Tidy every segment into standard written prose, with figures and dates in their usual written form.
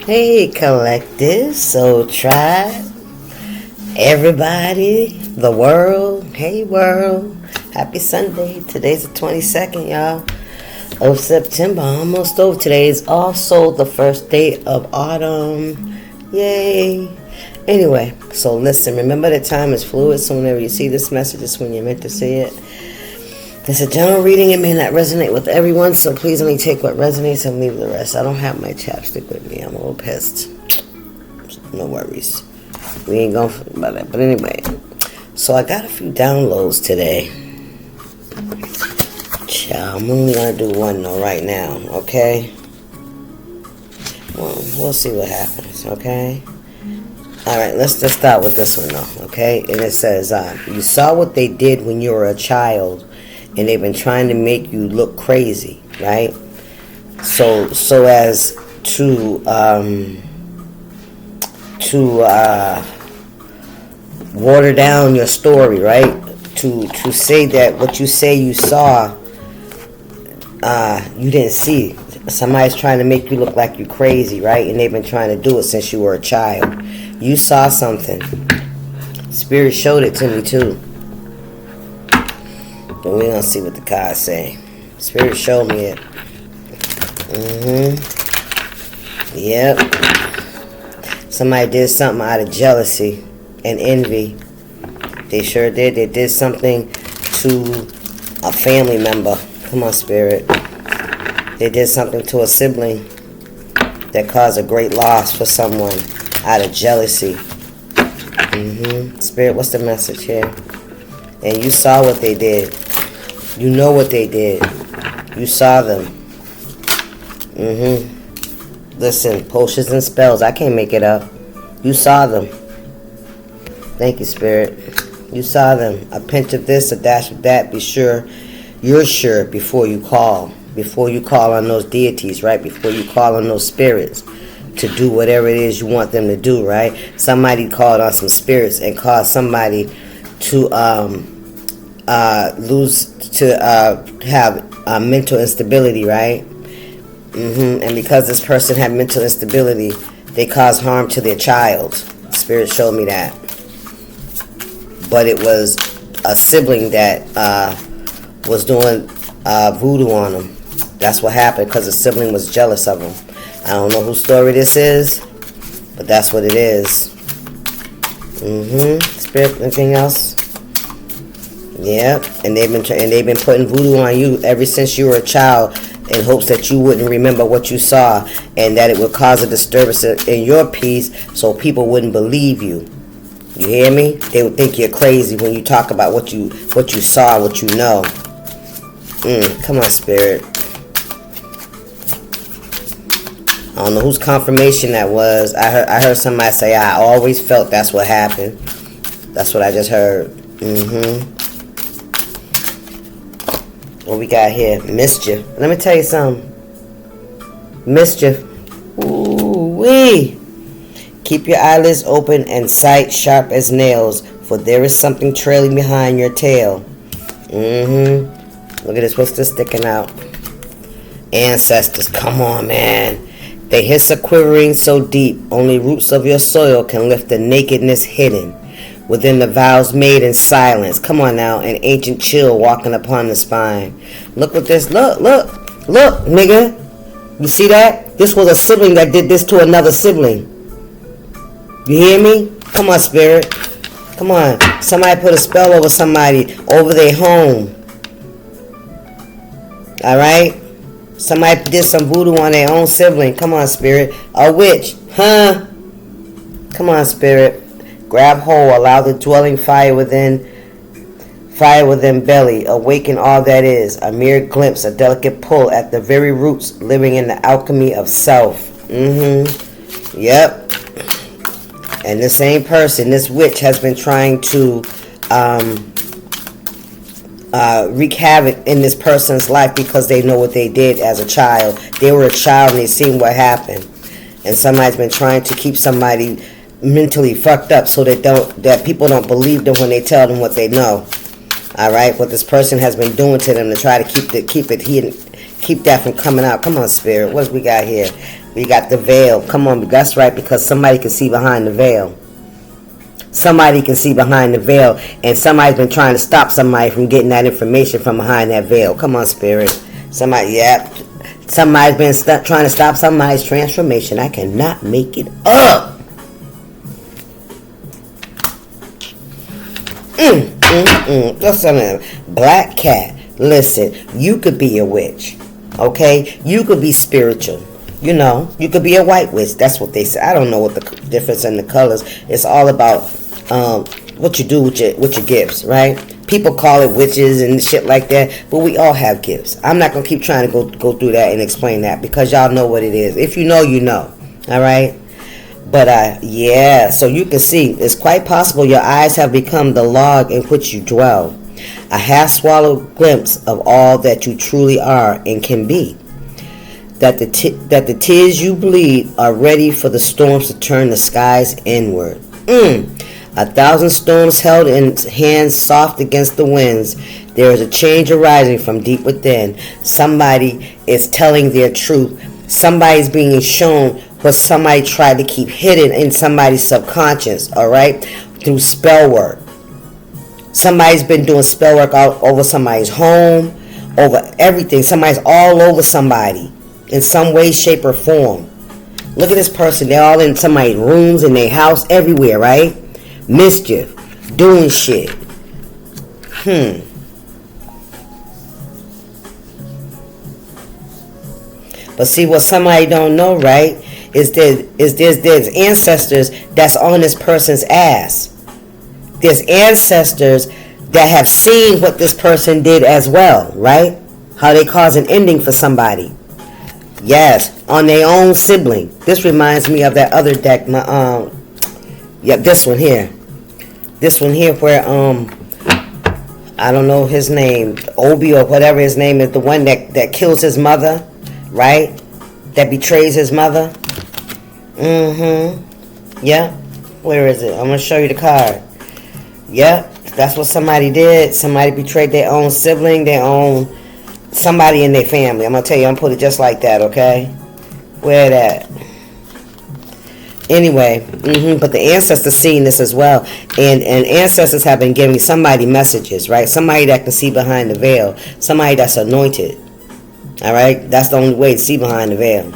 Hey, collective, soul tribe, everybody, the world. Hey, world. Happy Sunday. Today's the 22nd, y'all, of September. Almost over. Today is also the first day of autumn. Yay. Anyway, so listen, remember that time is fluid, so whenever you see this message, it's when you're meant to see it. It's a general reading. It may not resonate with everyone, so please only take what resonates and leave the rest. I don't have my chapstick with me. I'm a little pissed. No worries. We ain't going about that. But anyway, so I got a few downloads today. Child, I'm only going to do one though right now, okay? Well, we'll see what happens, okay? Alright, let's just start with this one though, okay? And it says, you saw what they did when you were a child, and they've been trying to make you look crazy, right? So as to water down your story, right? To say that what you say you saw, you didn't see. Somebody's trying to make you look like you're crazy, right? And they've been trying to do it since you were a child. You saw something. Spirit showed it to me too. But we're going to see what the cards say. Spirit showed me it. Yep. Somebody did something out of jealousy and envy. They sure did. They did something to a family member. Come on, Spirit. They did something to a sibling that caused a great loss for someone out of jealousy. Spirit, what's the message here? And you saw what they did. You know what they did. You saw them. Listen, potions and spells. I can't make it up. You saw them. Thank you, Spirit. You saw them. A pinch of this, a dash of that. Be sure. You're sure before you call. Before you call on those deities, right? Before you call on those spirits to do whatever it is you want them to do, right? Somebody called on some spirits and caused somebody to have mental instability, right? And because this person had mental instability, they caused harm to their child. Spirit showed me that. But it was a sibling that was doing voodoo on them. That's what happened because the sibling was jealous of them. I don't know whose story this is, but that's what it is. Spirit, anything else? Yep, and they've been putting voodoo on you ever since you were a child in hopes that you wouldn't remember what you saw and that it would cause a disturbance in your peace so people wouldn't believe you. You hear me? They would think you're crazy when you talk about what you saw, what you know. Come on, Spirit. I don't know whose confirmation that was. I heard somebody say, I always felt that's what happened. That's what I just heard. What we got here? Mischief. Let me tell you something. Mischief. Ooh-wee. Keep your eyelids open and sight sharp as nails, for there is something trailing behind your tail. Look at this. What's this sticking out? Ancestors. Come on, man. They hiss a quivering so deep, only roots of your soil can lift the nakedness hidden within the vows made in silence. Come on now, an ancient chill walking upon the spine. Look what this, look, nigga. You see that? This was a sibling that did this to another sibling. You hear me? Come on, Spirit. Come on. Somebody put a spell over somebody, over their home. Alright? Somebody did some voodoo on their own sibling. Come on, Spirit. A witch. Huh? Come on, Spirit. Grab hold. Allow the dwelling fire within belly. Awaken all that is. A mere glimpse. A delicate pull at the very roots. Living in the alchemy of self. Yep. And the same person, this witch, has been trying to wreak havoc in this person's life because they know what they did as a child. They were a child and they seen what happened. And somebody's been trying to keep somebody mentally fucked up so that people don't believe them when they tell them what they know. Alright? What this person has been doing to them to try to keep it hidden, keep that from coming out. Come on, Spirit. What we got here? We got the veil. Come on, that's right, because somebody can see behind the veil. Somebody can see behind the veil, and somebody's been trying to stop somebody from getting that information from behind that veil. Come on, Spirit. Somebody's been trying to stop somebody's transformation. I cannot make it up. Listen, black cat. Listen, you could be a witch. Okay? You could be spiritual. You know, you could be a white witch. That's what they say. I don't know what the difference in the colors. It's all about what you do with your gifts, right? People call it witches and shit like that, but we all have gifts. I'm not gonna keep trying to go through that and explain that, because y'all know what it is. If you know, you know. All right. But yeah. So you can see, it's quite possible your eyes have become the log in which you dwell, a half-swallowed glimpse of all that you truly are and can be. That the tears you bleed are ready for the storms to turn the skies inward. 1,000 storms held in hands soft against the winds. There is a change arising from deep within. Somebody is telling their truth. Somebody's being shown what somebody tried to keep hidden in somebody's subconscious, all right, through spell work. Somebody's been doing spell work all over somebody's home, over everything. Somebody's all over somebody in some way, shape, or form. Look at this person. They're all in somebody's rooms, in their house, everywhere, right? Mischief, doing shit. But see, what somebody don't know, right, is there's ancestors that's on this person's ass. There's ancestors that have seen what this person did as well, right? How they cause an ending for somebody. Yes, on their own sibling. This reminds me of that other deck. This one here. This one here where I don't know his name, Obi or whatever his name is, the one that kills his mother, right? That betrays his mother. Yeah. Where is it? I'm gonna show you the card. Yep, that's what somebody did. Somebody betrayed their own sibling, somebody in their family. I'm going to tell you, I'm going to put it just like that, okay? Where that? Anyway, but the ancestors seen this as well. And ancestors have been giving somebody messages, right? Somebody that can see behind the veil. Somebody that's anointed. All right? That's the only way to see behind the veil.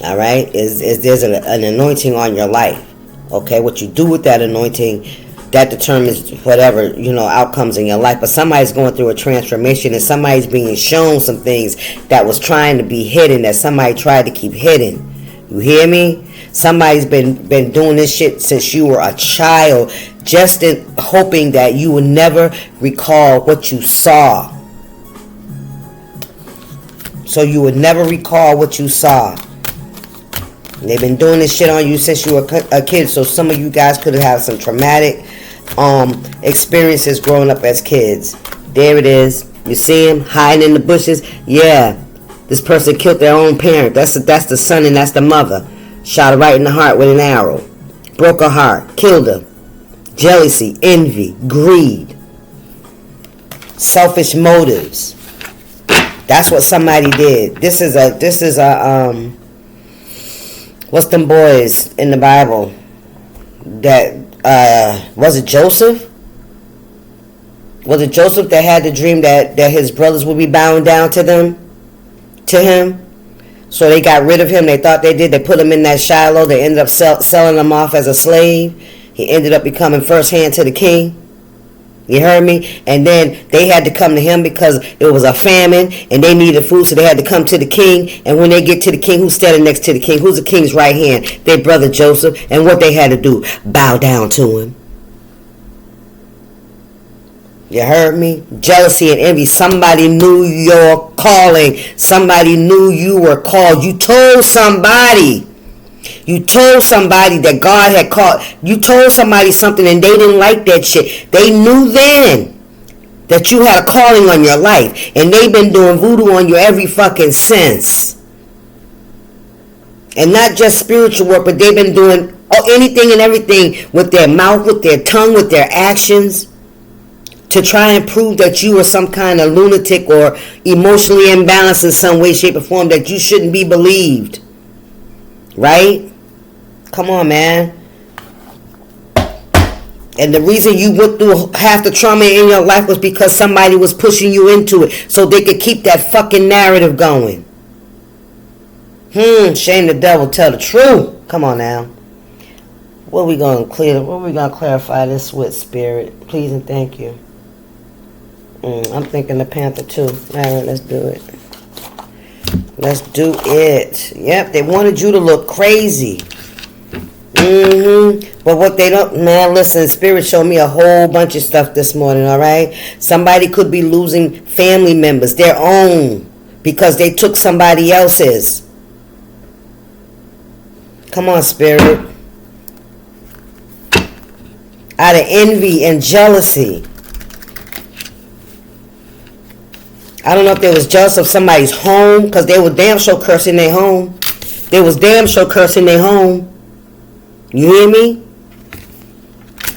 All right? Is there's an anointing on your life. Okay? What you do with that anointing, that determines whatever, outcomes in your life. But somebody's going through a transformation, and somebody's being shown some things that was trying to be hidden, that somebody tried to keep hidden. You hear me? Somebody's been doing this shit since you were a child, just hoping that you would never recall what you saw. So you would never recall what you saw. They've been doing this shit on you since you were a kid. So some of you guys could have had some traumatic experiences growing up as kids. There it is. You see him hiding in the bushes. Yeah, this person killed their own parent. That's the son and that's the mother. Shot her right in the heart with an arrow. Broke her heart. Killed her. Jealousy, envy, greed, selfish motives. That's what somebody did. This is a what's them boys in the Bible that was it Joseph? Was it Joseph that had the dream that his brothers would be bowing down to him? So they got rid of him. They thought they did. They put him in that Shiloh. They ended up selling him off as a slave. He ended up becoming first hand to the king. You heard me? And then they had to come to him because it was a famine and they needed food, so they had to come to the king. And when they get to the king, who's standing next to the king? Who's the king's right hand? Their brother Joseph. And what they had to do? Bow down to him. You heard me? Jealousy and envy. Somebody knew your calling. Somebody knew you were called. You told somebody. You told somebody that God had called. You told somebody something and they didn't like that shit. They knew then that you had a calling on your life. And they've been doing voodoo on you every fucking since. And not just spiritual work, but they've been doing anything and everything with their mouth, with their tongue, with their actions, to try and prove that you are some kind of lunatic or emotionally imbalanced in some way, shape, or form, that you shouldn't be believed. right? Come on, man. And the reason you went through half the trauma in your life was because somebody was pushing you into it so they could keep that fucking narrative going. Shame the devil, tell the truth. Come on now. What we gonna clarify this with, Spirit? Please and thank you. I'm thinking the Panther too. Alright, let's do it. Let's do it. Yep, they wanted you to look crazy. But what they don't, man, listen, Spirit showed me a whole bunch of stuff this morning, alright? Somebody could be losing family members, their own, because they took somebody else's. Come on, Spirit. Out of envy and jealousy. I don't know if they was jealous of somebody's home, because they were damn sure cursing their home. They was damn sure cursing their home. You hear me?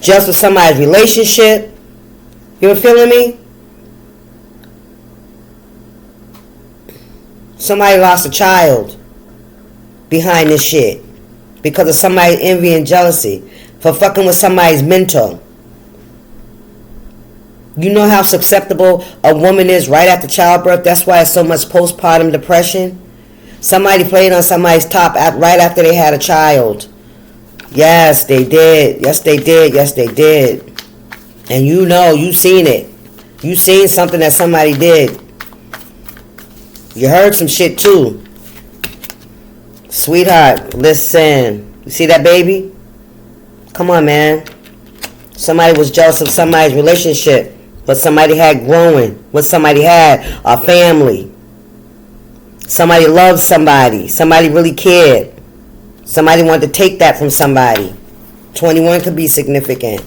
Just for somebody's relationship. You ever feeling me? Somebody lost a child behind this shit because of somebody's envy and jealousy for fucking with somebody's mentor. You know how susceptible a woman is right after childbirth? That's why it's so much postpartum depression. Somebody played on somebody's top right after they had a child. Yes, they did. Yes, they did. Yes, they did. And you know, you seen it. You seen something that somebody did. You heard some shit too. Sweetheart, listen. You see that baby? Come on, man. Somebody was jealous of somebody's relationship. What somebody had growing. What somebody had. A family. Somebody loved somebody. Somebody really cared. Somebody wanted to take that from somebody. 21 could be significant.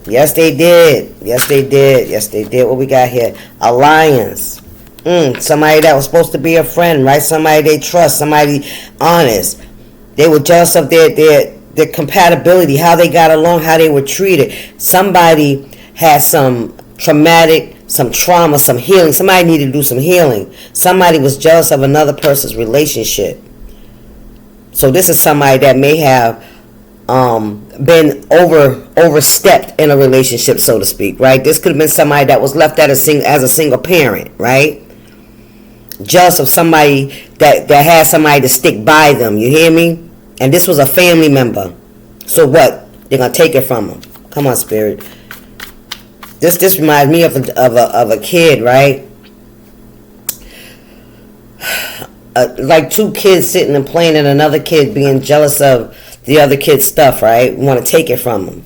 Yes, they did. Yes, they did. Yes, they did. What we got here? Alliance. Somebody that was supposed to be a friend, right? Somebody they trust. Somebody honest. They were jealous of their compatibility, how they got along, how they were treated. Somebody had some traumatic, some trauma, some healing. Somebody needed to do some healing. Somebody was jealous of another person's relationship. So this is somebody that may have been overstepped in a relationship, so to speak, right? This could have been somebody that was left as a single parent, right? Jealous of somebody that had somebody to stick by them, you hear me? And this was a family member. So what? They're going to take it from them. Come on, Spirit. This reminds me of a kid, right? Like two kids sitting and playing and another kid being jealous of the other kid's stuff, right? Want to take it from them.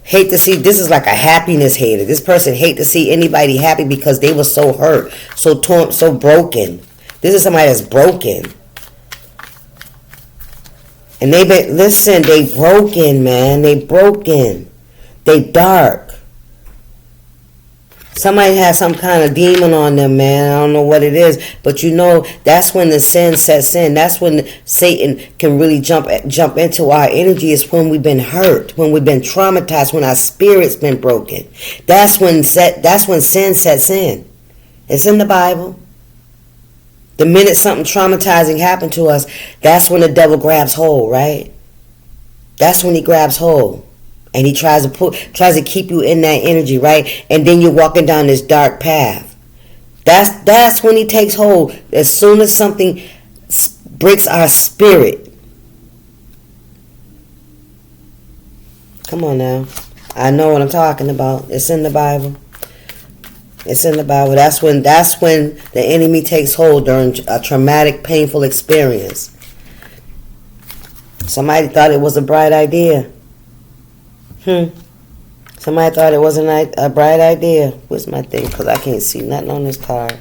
Hate to see, this is like a happiness hater. This person hate to see anybody happy because they were so hurt, so torn, so broken. This is somebody that's broken. And they broken, man. They broken. They dark. Somebody has some kind of demon on them, man. I don't know what it is. But you know, that's when the sin sets in. That's when Satan can really jump into our energy. Is when we've been hurt, when we've been traumatized, when our spirit's been broken. That's when sin sets in. It's in the Bible. The minute something traumatizing happened to us, that's when the devil grabs hold, right? That's when he grabs hold. And he tries to keep you in that energy, right? And then you're walking down this dark path. That's when he takes hold. As soon as something breaks our spirit. Come on now. I know what I'm talking about. It's in the Bible. It's in the Bible. That's when the enemy takes hold during a traumatic, painful experience. Somebody thought it was a bright idea. Somebody thought it wasn't a bright idea. What's my thing? Because I can't see nothing on this card.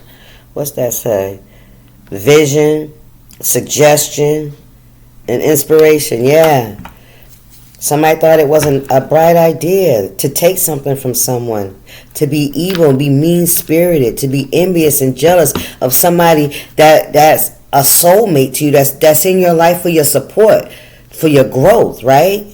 What's that say? Vision, suggestion, and inspiration. Yeah. Somebody thought it wasn't a bright idea to take something from someone, to be evil and be mean-spirited, to be envious and jealous of somebody that's a soulmate to you, that's in your life for your support, for your growth, right?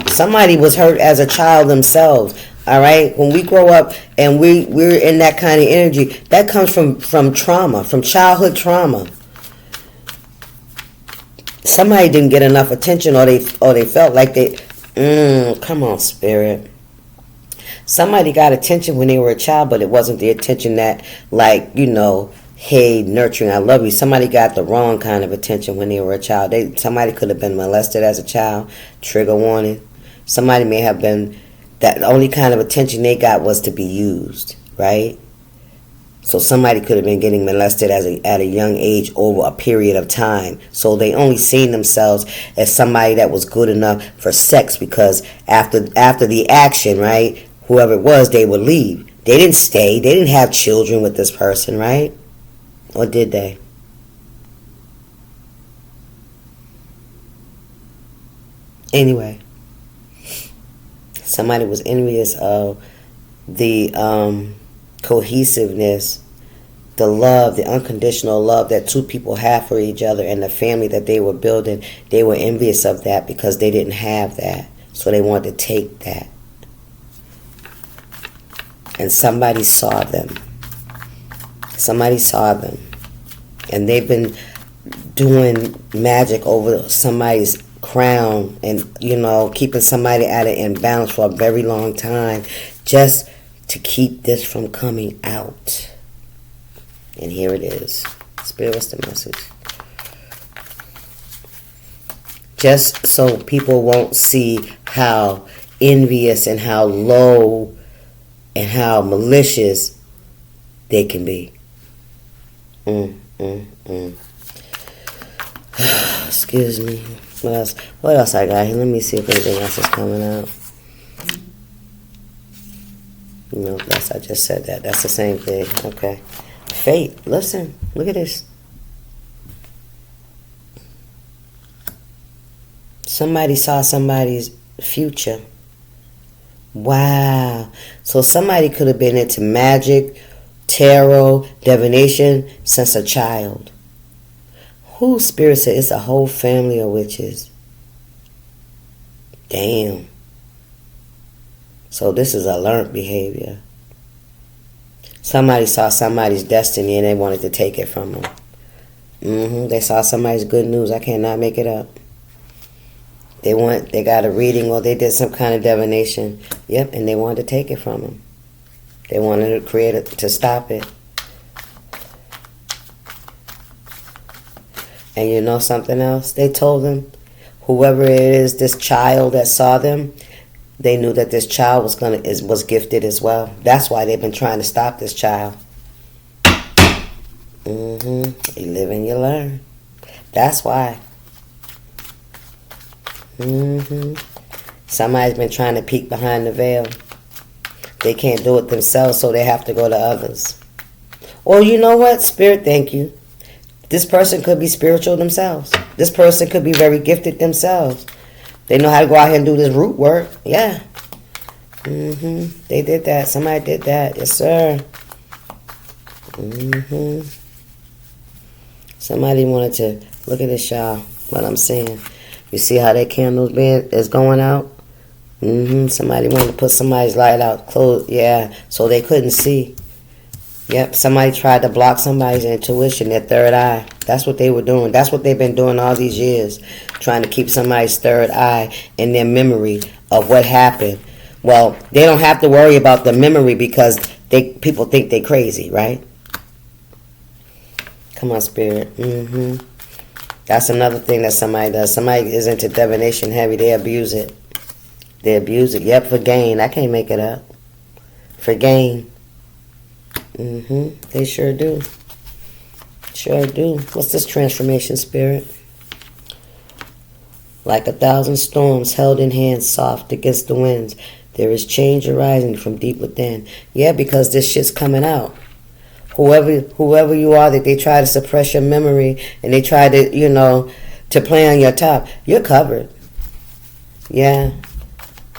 Somebody was hurt as a child themselves. All right, when we grow up and we're in that kind of energy, that comes from trauma, from childhood trauma. Somebody didn't get enough attention, or they felt like they. Come on, spirit. Somebody got attention when they were a child, but it wasn't the attention that, like, hey, nurturing, I love you. Somebody got the wrong kind of attention when they were a child. Somebody could have been molested as a child. Trigger warning. Somebody may have been. That the only kind of attention they got was to be used, right? So somebody could have been getting molested at a young age over a period of time. So they only seen themselves as somebody that was good enough for sex, because after the action, right, whoever it was, they would leave. They didn't stay. They didn't have children with this person, right? Or did they? Anyway. Somebody was envious of the cohesiveness, the love, the unconditional love that two people have for each other, and the family that they were building. They were envious of that because they didn't have that. So they wanted to take that. And somebody saw them. Somebody saw them. And they've been doing magic over somebody's crown and keeping somebody at an imbalance for a very long time, just to keep this from coming out. And here it is. Spirit, what's the message? Just so people won't see how envious and how low and how malicious they can be. Excuse me. What else I got here? Let me see if anything else is coming out. No, I just said that. That's the same thing. Okay. Fate. Listen. Look at this. Somebody saw somebody's future. Wow. So somebody could have been into magic, tarot, divination since a child. Who spirit said it's a whole family of witches? Damn. So this is a learned behavior. Somebody saw somebody's destiny and they wanted to take it from them. They saw somebody's good news. I cannot make it up. They got a reading or they did some kind of divination. Yep, and they wanted to take it from them. They wanted to create it to stop it. And you know something else? They told them, whoever it is, this child that saw them, they knew that this child was gifted as well. That's why they've been trying to stop this child. You live and you learn. That's why. Somebody's been trying to peek behind the veil. They can't do it themselves, so they have to go to others. Or you know what? Spirit, thank you. This person could be spiritual themselves. This person could be very gifted themselves. They know how to go out here and do this root work. Yeah. They did that. Somebody did that. Yes, sir. Somebody wanted to look at this, y'all. What I'm saying. You see how that candle's is going out? Somebody wanted to put somebody's light out. Close. Yeah. So they couldn't see. Yep, somebody tried to block somebody's intuition, their third eye. That's what they were doing. That's what they've been doing all these years, trying to keep somebody's third eye in their memory of what happened. Well, they don't have to worry about the memory because people think they're crazy, right? Come on, Spirit. That's another thing that somebody does. Somebody is into divination heavy. They abuse it. They abuse it. Yep, for gain. I can't make it up. For gain. They sure do. Sure do. What's this transformation, Spirit? Like 1,000 storms held in hands soft against the winds, there is change arising from deep within. Yeah, because this shit's coming out. Whoever you are that they try to suppress your memory and they try to, to play on your top, you're covered. Yeah.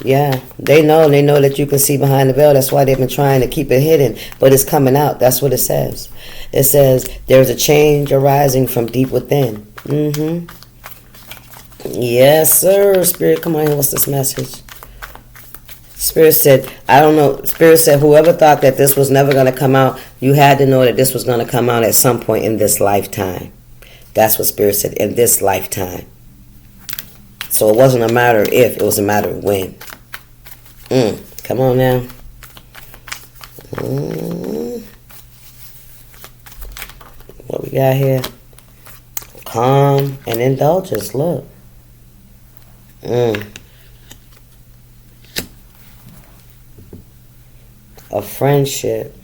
Yeah, they know that you can see behind the veil. That's why they've been trying to keep it hidden. But it's coming out. That's what it says. It says there's a change arising from deep within. Yes, sir. Spirit, come on here. What's this message? Spirit said, I don't know. Spirit said, whoever thought that this was never going to come out, you had to know that this was going to come out at some point in this lifetime. That's what Spirit said, in this lifetime. So it wasn't a matter of if, it was a matter of when. Come on now. What we got here? Calm and indulgence. Look. A friendship.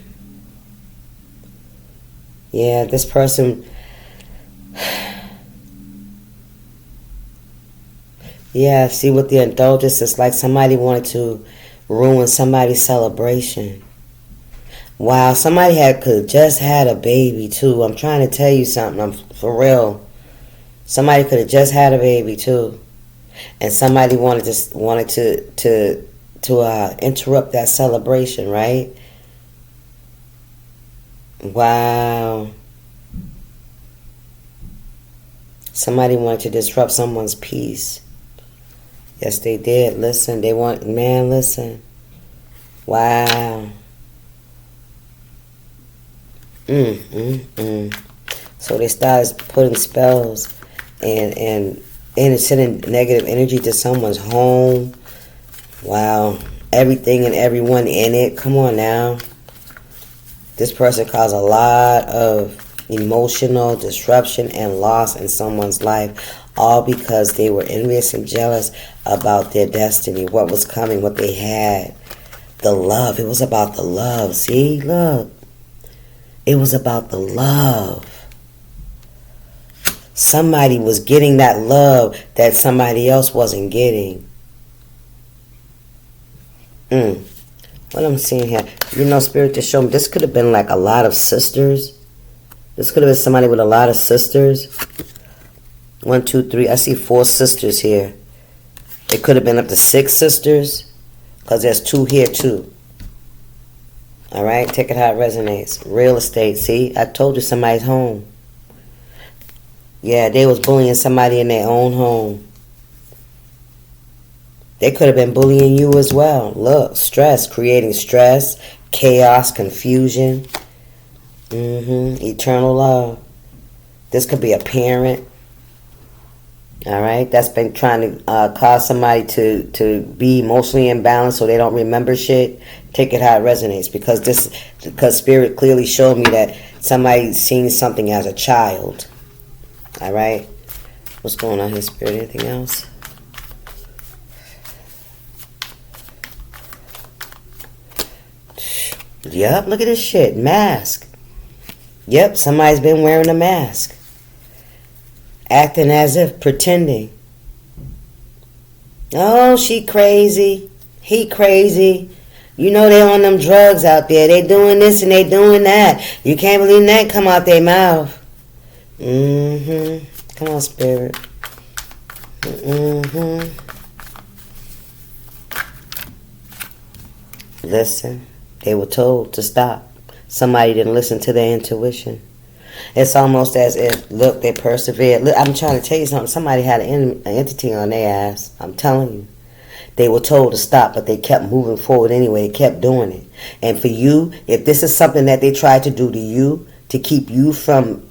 Yeah, this person. Yeah, see, with the indulgence, it's like somebody wanted to ruin somebody's celebration. Wow, somebody could just had a baby too. I'm trying to tell you something. I'm for real. Somebody could have just had a baby too, and somebody wanted to interrupt that celebration, right? Wow. Somebody wanted to disrupt someone's peace. Yes, they did. Listen, listen. Wow. So they started putting spells and sending negative energy to someone's home. Wow. Everything and everyone in it. Come on now. This person caused a lot of emotional disruption and loss in someone's life, all because they were envious and jealous about their destiny, what was coming, what they had. The love. It was about the love. See? Look. It was about the love. Somebody was getting that love that somebody else wasn't getting. What I'm seeing here, Spirit to show me, this could have been like a lot of sisters. This could have been somebody with a lot of sisters. 1, 2, 3. I see 4 sisters here. It could have been up to 6 sisters, because there's 2 here too. All right, take it how it resonates. Real estate. See, I told you somebody's home. Yeah, they was bullying somebody in their own home. They could have been bullying you as well. Look, stress, creating stress, chaos, confusion. Eternal love. This could be a parent. All right, that's been trying to cause somebody to be emotionally imbalanced so they don't remember shit. Take it how it resonates, because Spirit clearly showed me that somebody's seen something as a child. All right, what's going on here, Spirit? Anything else? Yep, look at this shit. Mask. Yep, somebody's been wearing a mask. Acting as if, pretending. Oh, she crazy. He crazy. You know they on them drugs out there. They doing this and they doing that. You can't believe that come out their mouth. Come on, Spirit. Listen. They were told to stop. Somebody didn't listen to their intuition. It's almost as if, look, they persevered. Look, I'm trying to tell you something. Somebody had an entity on their ass. I'm telling you. They were told to stop, but they kept moving forward anyway. They kept doing it. And for you, if this is something that they tried to do to you, to keep you from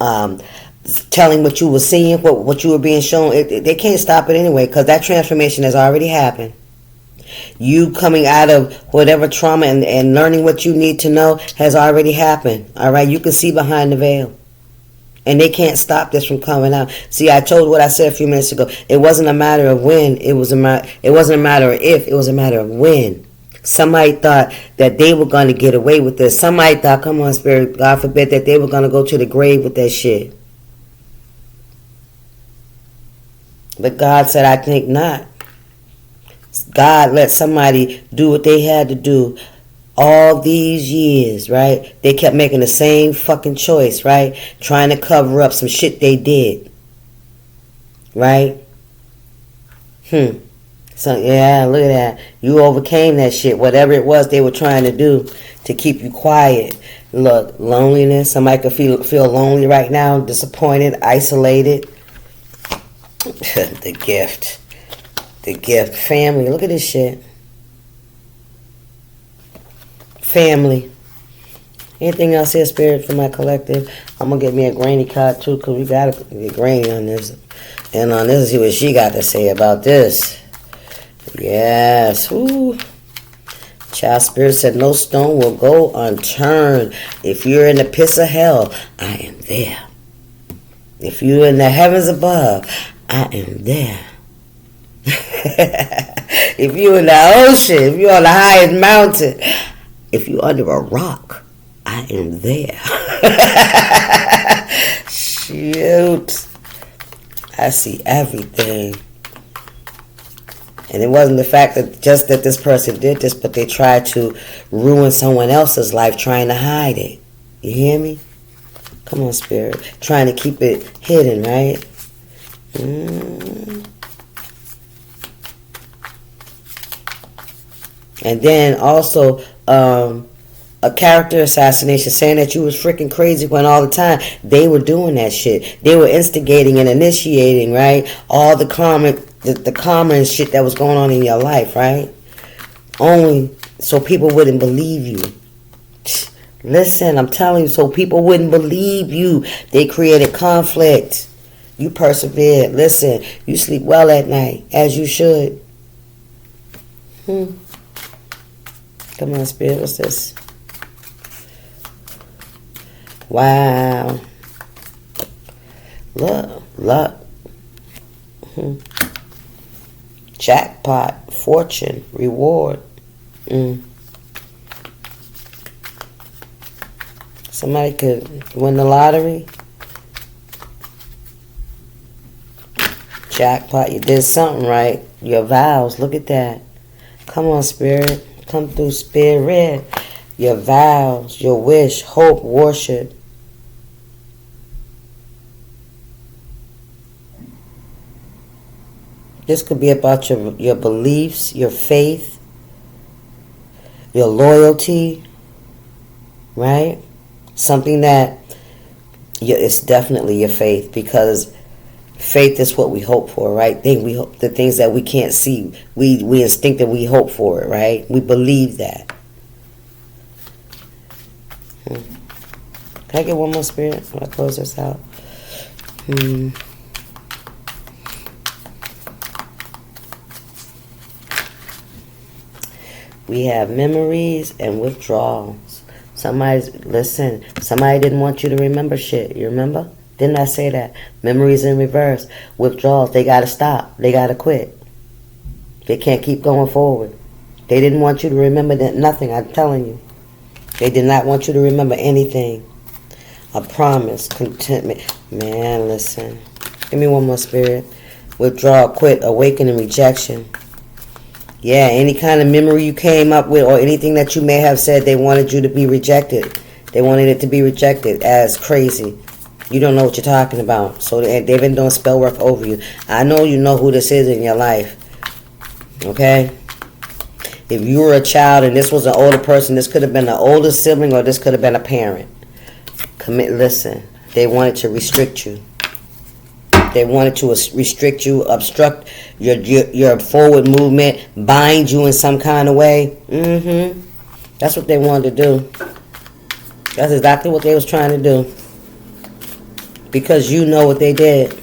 telling what you were seeing, what you were being shown, they can't stop it anyway, because that transformation has already happened. You coming out of whatever trauma and learning what you need to know has already happened. All right, you can see behind the veil, and they can't stop this from coming out. See, I told what I said a few minutes ago. It wasn't a matter of when. It wasn't a matter of if. It was a matter of when. Somebody thought that they were going to get away with this. Somebody thought, come on, Spirit, God forbid, that they were going to go to the grave with that shit. But God said, I think not. God let somebody do what they had to do all these years, right? They kept making the same fucking choice, right? Trying to cover up some shit they did. Right? So, yeah, look at that. You overcame that shit. Whatever it was they were trying to do to keep you quiet. Look, loneliness. Somebody could feel lonely right now, disappointed, isolated. The gift. The gift. Family. Look at this shit. family. Anything else here, Spirit, for my collective? I'm going to get me a granny card, too, because we got to get granny on this. And on this, see what she got to say about this. Yes. Ooh. Child Spirit said, no stone will go unturned. If you're in the pits of hell, I am there. If you're in the heavens above, I am there. If you're in the ocean, if you're on the highest mountain, if you're under a rock, I am there. Shoot. I see everything. And it wasn't the fact that just that this person did this, but they tried to ruin someone else's life trying to hide it. You hear me? Come on, Spirit. Trying to keep it hidden, right? And then also a character assassination, saying that you was freaking crazy when all the time they were doing that shit. They were instigating and initiating, right? All the karma and shit that was going on in your life, right? Only so people wouldn't believe you. Listen, I'm telling you, so people wouldn't believe you. They created conflict. You persevered. Listen, you sleep well at night, as you should. Come on, Spirit, what's this? Wow. Luck. Jackpot, fortune, reward. Somebody could win the lottery. Jackpot, you did something right. Your vows, look at that. Come on, Spirit. Come through, Spirit. Your vows, your wish, hope, worship. This could be about your beliefs, your faith, your loyalty, right? Something that it's definitely your faith, because faith is what we hope for, right? The things that we can't see, we instinctively hope for it, right? We believe that. Can I get one more, Spirit, when I close this out? We have memories and withdrawals. Somebody didn't want you to remember shit. You remember? Didn't I say that? Memories in reverse. Withdrawals, they got to stop. They got to quit. They can't keep going forward. They didn't want you to remember nothing, I'm telling you. They did not want you to remember anything. A promise, contentment. Man, listen. Give me one more, Spirit. Withdrawal, quit, awakening, rejection. Yeah, any kind of memory you came up with or anything that you may have said, they wanted you to be rejected. They wanted it to be rejected as crazy. You don't know what you're talking about. So they've been doing spell work over you. I know you know who this is in your life. Okay? If you were a child and this was an older person, this could have been an older sibling or this could have been a parent. Listen, they wanted to restrict you. They wanted to restrict you, obstruct your forward movement, bind you in some kind of way. That's what they wanted to do. That's exactly what they was trying to do. Because you know what they did.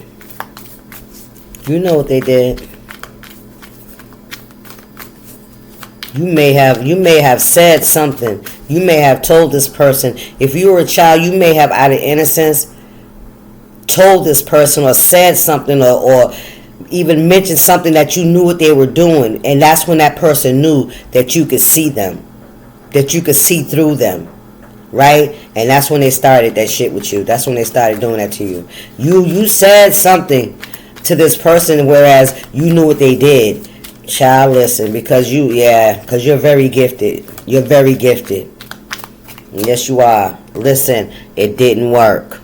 You know what they did. You may have said something. You may have told this person. If you were a child, you may have, out of innocence, told this person or said something or even mentioned something that you knew what they were doing, and that's when that person knew that you could see them, that you could see through them, right? And that's when they started that shit with you. That's when they started doing that to you. You said something to this person, whereas you knew what they did. Child, listen, because you're very gifted. You're very gifted. Yes, you are. Listen, it didn't work.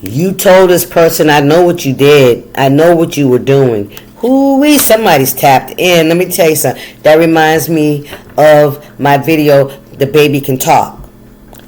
You told this person, I know what you did. I know what you were doing. Hoo-wee, somebody's tapped in. Let me tell you something. That reminds me of my video, The Baby Can Talk.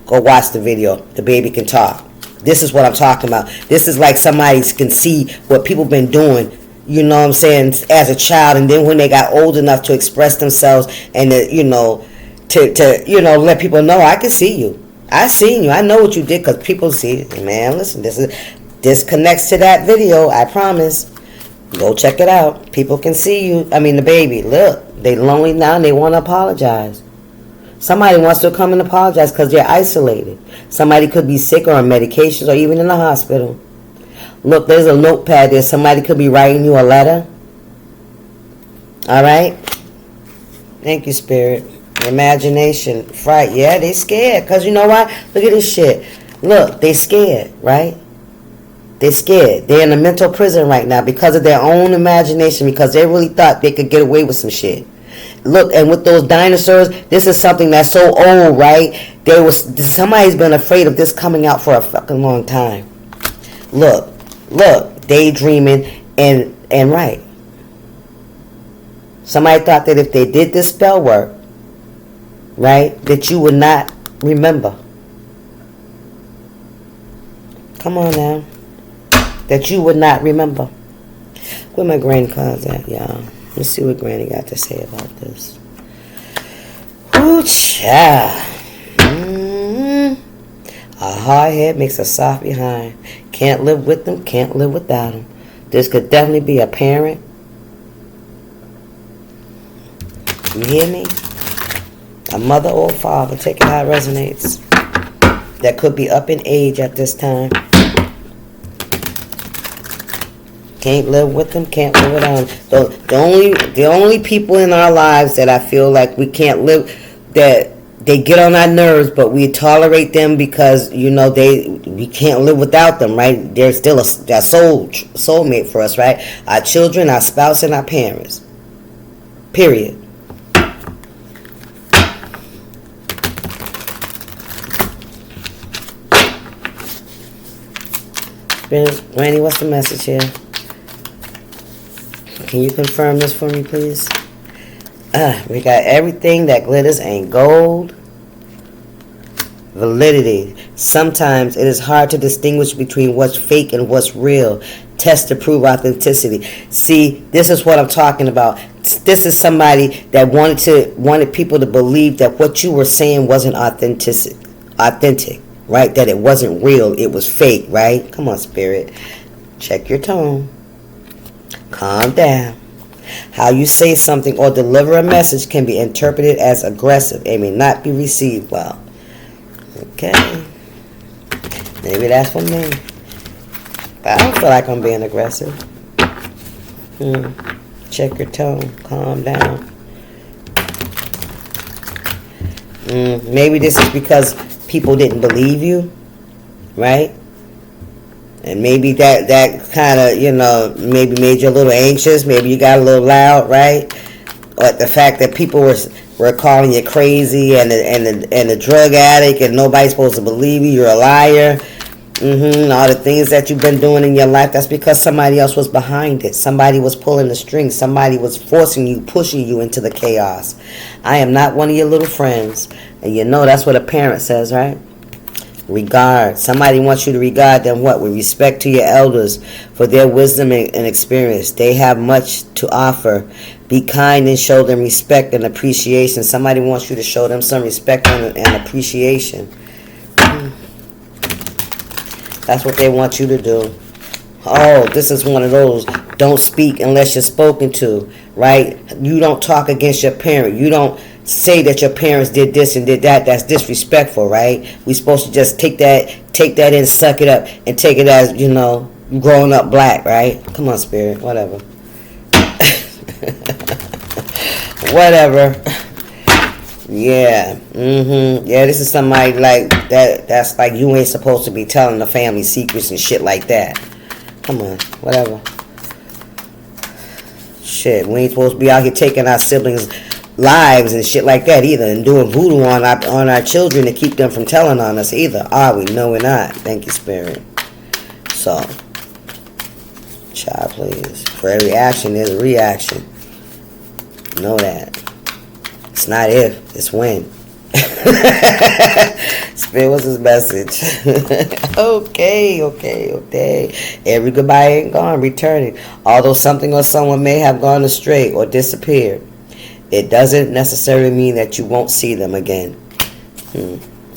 Go watch the video, The Baby Can Talk. This is what I'm talking about. This is like somebody can see what people been doing. you know what I'm saying, as a child, and then when they got old enough to express themselves and to, to let people know, I can see you. I seen you. I know what you did, because people see it. Man, listen, this connects to that video, I promise. Go check it out. People can see you. I mean, the baby. Look, they lonely now and they want to apologize. Somebody wants to come and apologize because they're isolated. Somebody could be sick or on medications or even in the hospital. Look, there's a notepad there. Somebody could be writing you a letter. All right? Thank you, Spirit. Imagination. Fright. Yeah, they scared. Because you know why? Look at this shit. Look, they scared, right? They're scared. They're in a mental prison right now because of their own imagination, because they really thought they could get away with some shit. Look, and with those dinosaurs, this is something that's so old, right? Somebody's been afraid of this coming out for a fucking long time. Look, daydreaming and right. Somebody thought that if they did this spell work, right, that you would not remember. Come on now. That you would not remember. Where my granny cards at, y'all? Let's see what granny got to say about this. Ooh, child. A hard head makes a soft behind. Can't live with them, can't live without them. This could definitely be a parent. You hear me? A mother or father. Take it how it resonates. That could be up in age at this time. Can't live with them, can't live without them. The only people in our lives that I feel like we can't live, that they get on our nerves, but we tolerate them because, we can't live without them, right? They're still a soulmate for us, right? Our children, our spouse, and our parents. Period. Granny, what's the message here? Can you confirm this for me, please? We got everything that glitters ain't gold. Validity. Sometimes it is hard to distinguish between what's fake and what's real. Test to prove authenticity. See, this is what I'm talking about. This is somebody that wanted people to believe that what you were saying wasn't authentic, right? That it wasn't real. It was fake, right? Come on, Spirit. Check your tone. Calm down. How you say something or deliver a message can be interpreted as aggressive and may not be received well. Okay. Maybe that's for me. But I don't feel like I'm being aggressive. Check your tone. Calm down. Maybe this is because people didn't believe you, right? And maybe that kind of, maybe made you a little anxious. Maybe you got a little loud, right? Or the fact that people were calling you crazy and a drug addict and nobody's supposed to believe you. You're a liar. All the things that you've been doing in your life, that's because somebody else was behind it. Somebody was pulling the strings. Somebody was forcing you, pushing you into the chaos. I am not one of your little friends. And that's what a parent says, right? Regard. Somebody wants you to regard them what? With respect to your elders for their wisdom and experience. They have much to offer. Be kind and show them respect and appreciation. Somebody wants you to show them some respect and appreciation. That's what they want you to do. Oh, this is one of those. Don't speak unless you're spoken to, right? You don't talk against your parent. You don't say that your parents did this and did that. That's disrespectful, right? We're supposed to just take that in, suck it up, and take it as, growing up black, right? Come on, Spirit. Whatever. Whatever. Yeah. Yeah, this is somebody like that. That's like you ain't supposed to be telling the family secrets and shit like that. Come on. Whatever. Shit, we ain't supposed to be out here taking our siblings' lives and shit like that either, and doing voodoo on our children to keep them from telling on us either. Are we? No, we're not. Thank you, Spirit. So, child, please. For every action, there's a reaction. Know that. It's not if, it's when. Spirit was his message. Okay. Every goodbye ain't gone, returning. Although something or someone may have gone astray or disappeared, it doesn't necessarily mean that you won't see them again.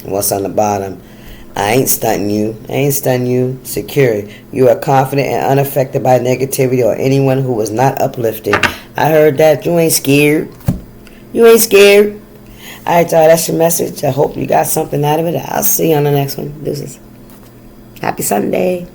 What's on the bottom? I ain't stunting you. Secure. You are confident and unaffected by negativity or anyone who was not uplifted. I heard that. You ain't scared. Alright, y'all, that's your message. I hope you got something out of it. I'll see you on the next one. Deuces. Happy Sunday.